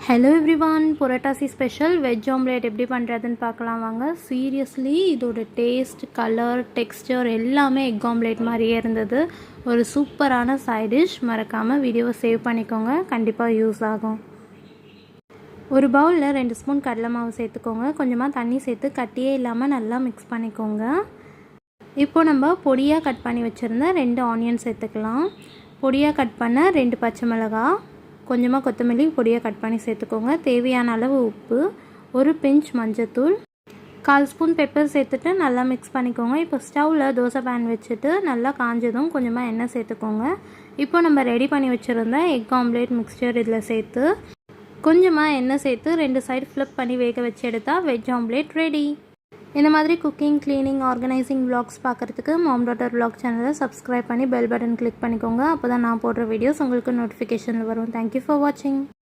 Hello everyone, புரட்டாசி special veg omelette எப்படி பண்ணுறதுன்னு பார்க்கலாம் வாங்க. சீரியஸ்லி இதோட டேஸ்ட், கலர், டெக்ஸ்டர் எல்லாமே எக் ஆம்லேட் மாதிரியே இருந்தது. ஒரு சூப்பரான சைட் டிஷ். மறக்காமல் வீடியோவை சேவ் பண்ணிக்கோங்க, கண்டிப்பாக யூஸ் ஆகும். ஒரு பவுலில் 2 ஸ்பூன் கடலை மாவு சேர்த்துக்கோங்க. கொஞ்சமாக தண்ணி சேர்த்து கட்டியே இல்லாமல் நல்லா மிக்ஸ் பண்ணிக்கோங்க. இப்போ நம்ம பொடியாக கட் பண்ணி வச்சுருந்த 2 ஆனியன் சேர்த்துக்கலாம். பொடியாக கட் பண்ண 2 பச்சை மிளகாய், கொஞ்சமாக கொத்தமல்லி பொடியாக கட் பண்ணி சேர்த்துக்கோங்க. தேவையான அளவு உப்பு, ஒரு பிஞ்ச் மஞ்சத்தூள், 1/4 ஸ்பூன் பெப்பர் சேர்த்துட்டு நல்லா மிக்ஸ் பண்ணிக்கோங்க. இப்போ ஸ்டவ்வில் தோசை பேன் வச்சுட்டு நல்லா காஞ்சதும் கொஞ்சமாக எண்ணெய் சேர்த்துக்கோங்க. இப்போ நம்ம ரெடி பண்ணி வச்சுருந்த எக் ஆம்லேட் மிக்ஸ்சர் இதில் சேர்த்து கொஞ்சமாக எண்ணெய் சேர்த்து 2 சைடு ஃப்ளிப் பண்ணி வேக வச்சு எடுத்தால் வெஜ் ஆம்லேட் ரெடி. இந்த மாதிரி குக்கிங், க்ளீனிங், ஆர்கனைசிங் விளாக்ஸ் பார்க்குறதுக்கு மாம் டாட்டர் விளாக் சேனலை சப்ஸ்கிரைப் பண்ணி பெல் பட்டன் கிளிக் பண்ணிக்கோங்க. அப்போ தான் நான் போடுற வீடியோஸ் உங்களுக்கு நோட்டிஃபிகேஷனில் வரும். தேங்க்யூ ஃபார் வாட்சிங்.